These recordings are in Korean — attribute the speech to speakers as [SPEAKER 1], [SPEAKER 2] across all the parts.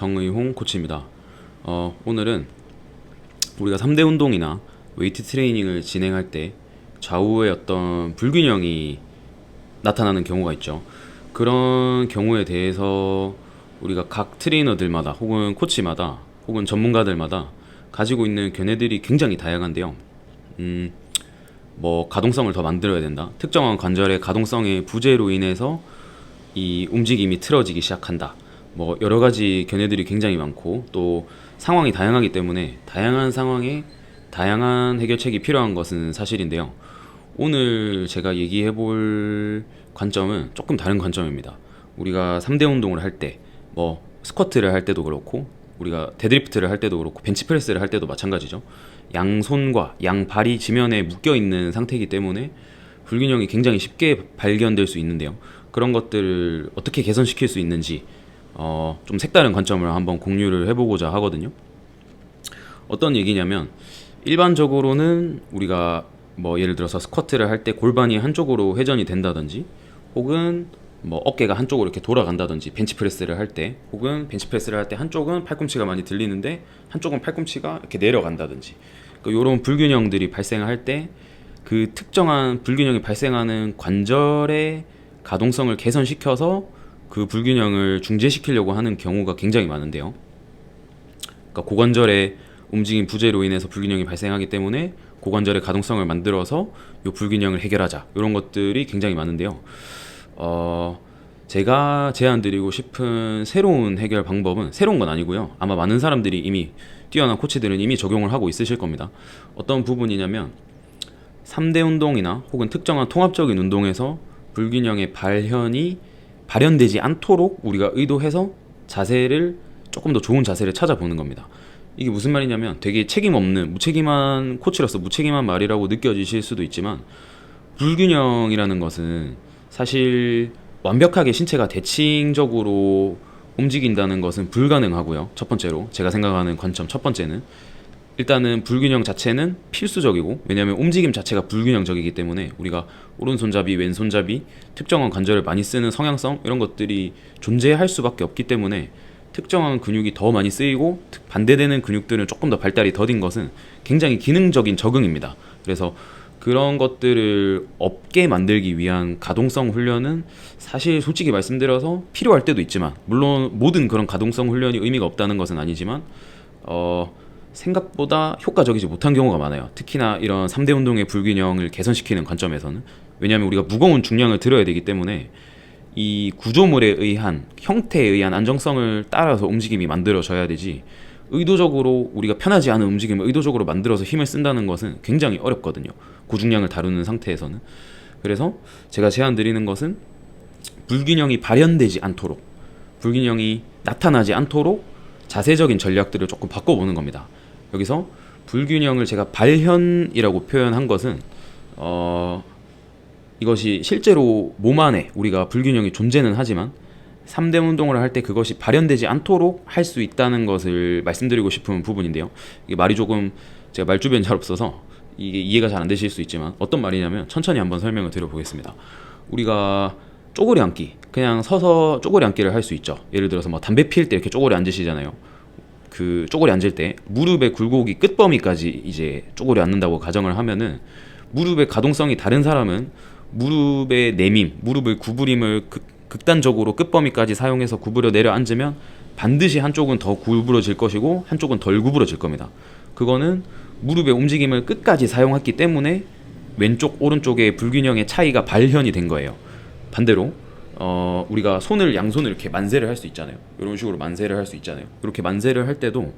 [SPEAKER 1] 정의홍 코치입니다. 오늘은 우리가 3대 운동이나 웨이트 트레이닝을 진행할 때 좌우의 어떤 불균형이 나타나는 경우가 있죠. 그런 경우에 대해서 우리가 각 트레이너들마다 혹은 코치마다 혹은 전문가들마다 가지고 있는 견해들이 굉장히 다양한데요. 가동성을 더 만들어야 된다. 특정한 관절의 가동성의 부재로 인해서 이 움직임이 틀어지기 시작한다. 여러 가지 견해들이 굉장히 많고 또 상황이 다양하기 때문에 다양한 상황에 다양한 해결책이 필요한 것은 사실인데요. 오늘 제가 얘기해 볼 관점은 조금 다른 관점입니다. 우리가 3대 운동을 할 때, 스쿼트를 할 때도 그렇고, 우리가 데드리프트를 할 때도 그렇고, 벤치프레스를 할 때도 마찬가지죠. 양손과 양발이 지면에 묶여 있는 상태이기 때문에 불균형이 굉장히 쉽게 발견될 수 있는데요. 그런 것들을 어떻게 개선시킬 수 있는지 좀 색다른 관점을 한번 공유를 해보고자 하거든요. 어떤 얘기냐면 일반적으로는 우리가 예를 들어서 스쿼트를 할 때 골반이 한쪽으로 회전이 된다든지 혹은 어깨가 한쪽으로 이렇게 돌아간다든지 벤치프레스를 할 때 혹은 벤치프레스를 할 때 한쪽은 팔꿈치가 많이 들리는데 한쪽은 팔꿈치가 이렇게 내려간다든지 이런 불균형들이 발생할 때 그 특정한 불균형이 발생하는 관절의 가동성을 개선시켜서 그 불균형을 중재시키려고 하는 경우가 굉장히 많은데요. 그러니까 고관절의 움직임 부재로 인해서 불균형이 발생하기 때문에 고관절의 가동성을 만들어서 이 불균형을 해결하자, 이런 것들이 굉장히 많은데요. 제가 제안드리고 싶은 새로운 해결 방법은, 새로운 건 아니고요, 아마 많은 사람들이 이미, 뛰어난 코치들은 이미 적용을 하고 있으실 겁니다. 어떤 부분이냐면 3대 운동이나 혹은 특정한 통합적인 운동에서 불균형의 발현되지 않도록 우리가 의도해서 자세를, 조금 더 좋은 자세를 찾아보는 겁니다. 이게 무슨 말이냐면 되게 책임 없는, 무책임한 코치로서 무책임한 말이라고 느껴지실 수도 있지만, 불균형이라는 것은 사실 완벽하게 신체가 대칭적으로 움직인다는 것은 불가능하고요. 첫 번째로 제가 생각하는 관점 첫 번째는, 일단은 불균형 자체는 필수적이고, 왜냐하면 움직임 자체가 불균형적이기 때문에 우리가 오른손잡이, 왼손잡이, 특정한 관절을 많이 쓰는 성향성, 이런 것들이 존재할 수밖에 없기 때문에 특정한 근육이 더 많이 쓰이고 반대되는 근육들은 조금 더 발달이 더딘 것은 굉장히 기능적인 적응입니다. 그래서 그런 것들을 없게 만들기 위한 가동성 훈련은 사실 솔직히 말씀드려서 필요할 때도 있지만, 물론 모든 그런 가동성 훈련이 의미가 없다는 것은 아니지만 생각보다 효과적이지 못한 경우가 많아요. 특히나 이런 3대 운동의 불균형을 개선시키는 관점에서는. 왜냐하면 우리가 무거운 중량을 들어야 되기 때문에 이 구조물에 의한, 형태에 의한 안정성을 따라서 움직임이 만들어져야 되지, 의도적으로 우리가 편하지 않은 움직임을 의도적으로 만들어서 힘을 쓴다는 것은 굉장히 어렵거든요, 고중량을 다루는 상태에서는. 그래서 제가 제안드리는 것은 불균형이 발현되지 않도록, 불균형이 나타나지 않도록 자세적인 전략들을 조금 바꿔보는 겁니다. 여기서 불균형을 제가 발현이라고 표현한 것은 이것이 실제로 몸 안에 우리가 불균형이 존재는 하지만 3대 운동을 할 때 그것이 발현되지 않도록 할 수 있다는 것을 말씀드리고 싶은 부분인데요. 이게 말이 조금, 제가 말주변이 잘 없어서 이게 이해가 잘 안 되실 수 있지만, 어떤 말이냐면 천천히 한번 설명을 드려보겠습니다. 우리가 쪼그리 앉기, 그냥 서서 쪼그리 앉기를 할 수 있죠. 예를 들어서 담배 피울 때 이렇게 쪼그리 앉으시잖아요. 그 쪼그리 앉을 때 무릎의 굴곡이 끝범위까지 이제 쪼그리 앉는다고 가정을 하면은, 무릎의 가동성이 다른 사람은 무릎의 내밈, 무릎의 구부림을 극단적으로 끝범위까지 사용해서 구부려 내려 앉으면 반드시 한쪽은 더 구부러질 것이고 한쪽은 덜 구부러질 겁니다. 그거는 무릎의 움직임을 끝까지 사용했기 때문에 왼쪽 오른쪽의 불균형의 차이가 발현이 된 거예요. 반대로 우리가 양손을 이렇게 만세를 할 수 있잖아요. 이런 식으로 만세를 할 수 있잖아요. 이렇게 만세를 할 때도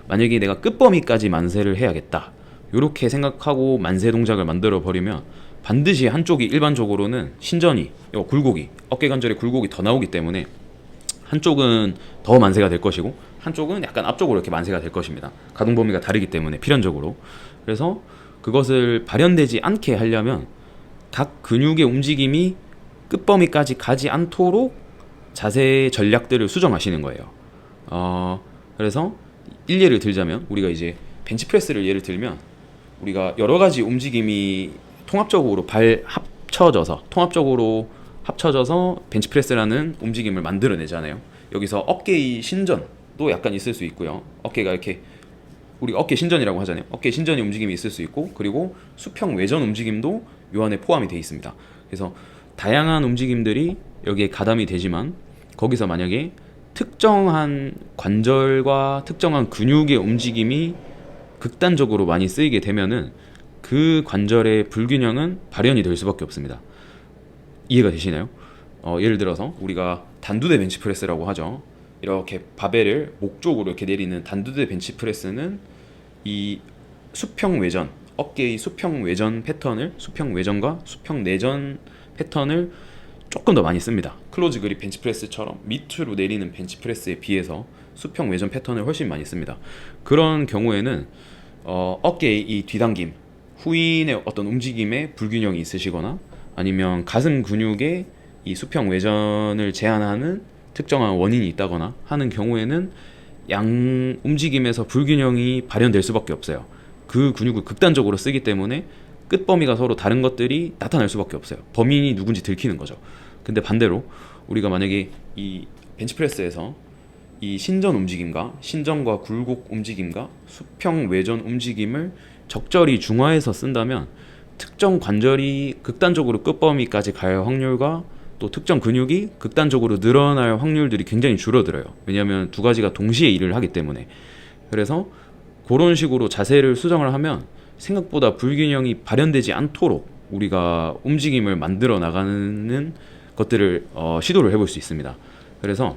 [SPEAKER 1] 만약에 내가 끝범위까지 만세를 해야겠다, 이렇게 생각하고 만세 동작을 만들어 버리면 반드시 한쪽이, 일반적으로는 신전이, 굴곡이, 어깨관절의 굴곡이 더 나오기 때문에 한쪽은 더 만세가 될 것이고 한쪽은 약간 앞쪽으로 이렇게 만세가 될 것입니다. 가동 범위가 다르기 때문에 필연적으로. 그래서 그것을 발현되지 않게 하려면 각 근육의 움직임이 끝범위까지 가지 않도록 자세 전략들을 수정하시는 거예요. 그래서 일례를 들자면, 우리가 이제 벤치프레스를 예를 들면 우리가 여러 가지 움직임이 통합적으로 합쳐져서 벤치프레스라는 움직임을 만들어내잖아요. 여기서 어깨의 신전, 움직임도 약간 있을 수 있고요. 어깨가 이렇게 우리 어깨 신전이라고 하잖아요. 어깨 신전의 움직임이 있을 수 있고, 그리고 수평 외전 움직임도 요 안에 포함이 되어 있습니다. 그래서 다양한 움직임들이 여기에 가담이 되지만, 거기서 만약에 특정한 관절과 특정한 근육의 움직임이 극단적으로 많이 쓰이게 되면은 그 관절의 불균형은 발현이 될 수밖에 없습니다. 이해가 되시나요? 예를 들어서 우리가 단두대 벤치프레스라고 하죠. 이렇게 바벨을 목 쪽으로 이렇게 내리는 단두대 벤치프레스는 이 수평 외전, 어깨의 수평 외전 패턴을, 수평 외전과 수평 내전 패턴을 조금 더 많이 씁니다. 클로즈 그립 벤치프레스처럼 밑으로 내리는 벤치프레스에 비해서 수평 외전 패턴을 훨씬 많이 씁니다. 그런 경우에는 어깨의 이 뒤당김, 후인의 어떤 움직임에 불균형이 있으시거나, 아니면 가슴 근육에 이 수평 외전을 제한하는 특정한 원인이 있다거나 하는 경우에는 양 움직임에서 불균형이 발현될 수밖에 없어요. 그 근육을 극단적으로 쓰기 때문에 끝 범위가 서로 다른 것들이 나타날 수밖에 없어요. 범인이 누군지 들키는 거죠. 근데 반대로 우리가 만약에 이 벤치프레스에서 이 신전 움직임과 신전과 굴곡 움직임과 수평 외전 움직임을 적절히 중화해서 쓴다면 특정 관절이 극단적으로 끝범위까지 갈 확률과 또 특정 근육이 극단적으로 늘어날 확률들이 굉장히 줄어들어요. 왜냐하면 두 가지가 동시에 일을 하기 때문에. 그래서 그런 식으로 자세를 수정을 하면 생각보다 불균형이 발현되지 않도록 우리가 움직임을 만들어 나가는 것들을 시도를 해볼 수 있습니다. 그래서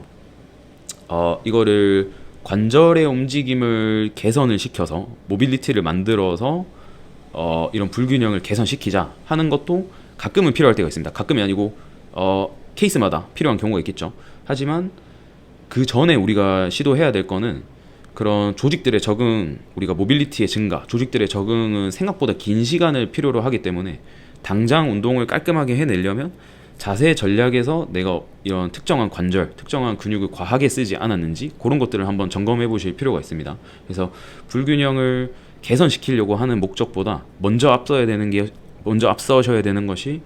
[SPEAKER 1] 이거를 관절의 움직임을 개선을 시켜서 모빌리티를 만들어서 이런 불균형을 개선시키자 하는 것도 가끔은 필요할 때가 있습니다. 가끔이 아니고 케이스마다 필요한 경우가 있겠죠. 하지만 그 전에 우리가 시도해야 될 거는 그런 조직들의 적응, 우리가 모빌리티의 증가, 조직들의 적응은 생각보다 긴 시간을 필요로 하기 때문에 당장 운동을 깔끔하게 해내려면 자세 전략에서 내가 이런 특정한 관절, 특정한 근육을 과하게 쓰지 않았는지 그런 것들을 한번 점검해 보실 필요가 있습니다. 그래서 불균형을 개선시키려고 하는 목적보다 먼저 앞서셔야 되는 것이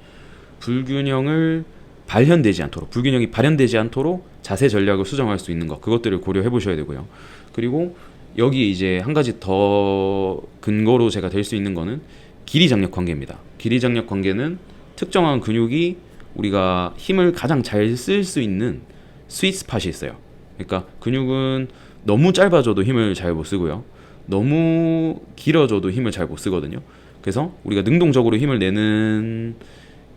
[SPEAKER 1] 불균형을 불균형이 발현되지 않도록 자세 전략을 수정할 수 있는 것, 그것들을 고려해 보셔야 되고요. 그리고 여기 이제 한 가지 더 근거로 제가 될 수 있는 거는 길이 장력 관계입니다. 길이 장력 관계는 특정한 근육이 우리가 힘을 가장 잘 쓸 수 있는 스윗 스팟이 있어요. 그러니까 근육은 너무 짧아져도 힘을 잘 못 쓰고요. 너무 길어져도 힘을 잘 못 쓰거든요. 그래서 우리가 능동적으로 힘을 내는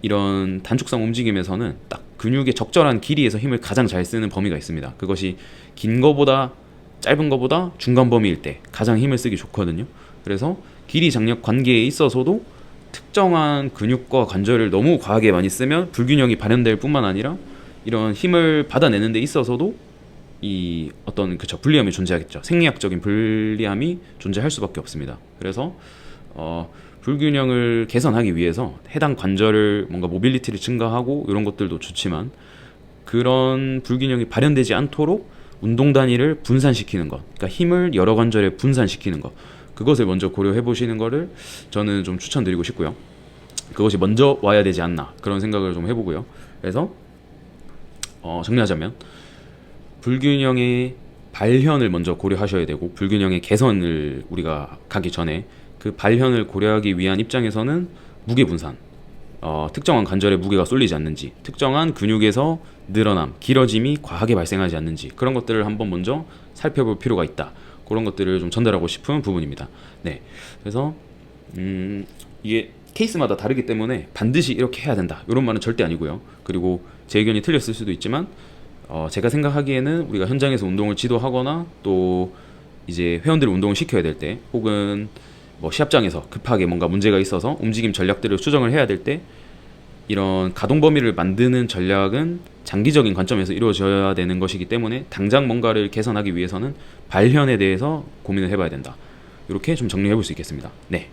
[SPEAKER 1] 이런 단축성 움직임에서는 딱 근육의 적절한 길이에서 힘을 가장 잘 쓰는 범위가 있습니다. 그것이 긴 거보다 짧은 거보다 중간 범위일 때 가장 힘을 쓰기 좋거든요. 그래서 길이 장력 관계에 있어서도 특정한 근육과 관절을 너무 과하게 많이 쓰면 불균형이 발현될 뿐만 아니라 이런 힘을 받아내는 데 있어서도 이 어떤 불리함이 존재하겠죠. 생리학적인 불리함이 존재할 수밖에 없습니다. 그래서 불균형을 개선하기 위해서 해당 관절을 뭔가 모빌리티를 증가하고 이런 것들도 좋지만, 그런 불균형이 발현되지 않도록 운동 단위를 분산시키는 것, 그러니까 힘을 여러 관절에 분산시키는 것, 그것을 먼저 고려해 보시는 거를 저는 좀 추천드리고 싶고요. 그것이 먼저 와야 되지 않나 그런 생각을 좀 해보고요. 그래서 정리하자면 불균형의 발현을 먼저 고려하셔야 되고, 불균형의 개선을 우리가 가기 전에 그 발현을 고려하기 위한 입장에서는 무게 분산, 특정한 관절에 무게가 쏠리지 않는지, 특정한 근육에서 늘어남, 길어짐이 과하게 발생하지 않는지, 그런 것들을 한번 먼저 살펴볼 필요가 있다. 그런 것들을 좀 전달하고 싶은 부분입니다. 네, 그래서 이게 케이스마다 다르기 때문에 반드시 이렇게 해야 된다 이런 말은 절대 아니고요. 그리고 제 의견이 틀렸을 수도 있지만 제가 생각하기에는 우리가 현장에서 운동을 지도하거나 또 이제 회원들을 운동을 시켜야 될 때, 혹은 뭐 시합장에서 급하게 뭔가 문제가 있어서 움직임 전략들을 수정을 해야 될 때, 이런 가동 범위를 만드는 전략은 장기적인 관점에서 이루어져야 되는 것이기 때문에 당장 뭔가를 개선하기 위해서는 발현에 대해서 고민을 해봐야 된다. 이렇게 좀 정리해 볼 수 있겠습니다. 네.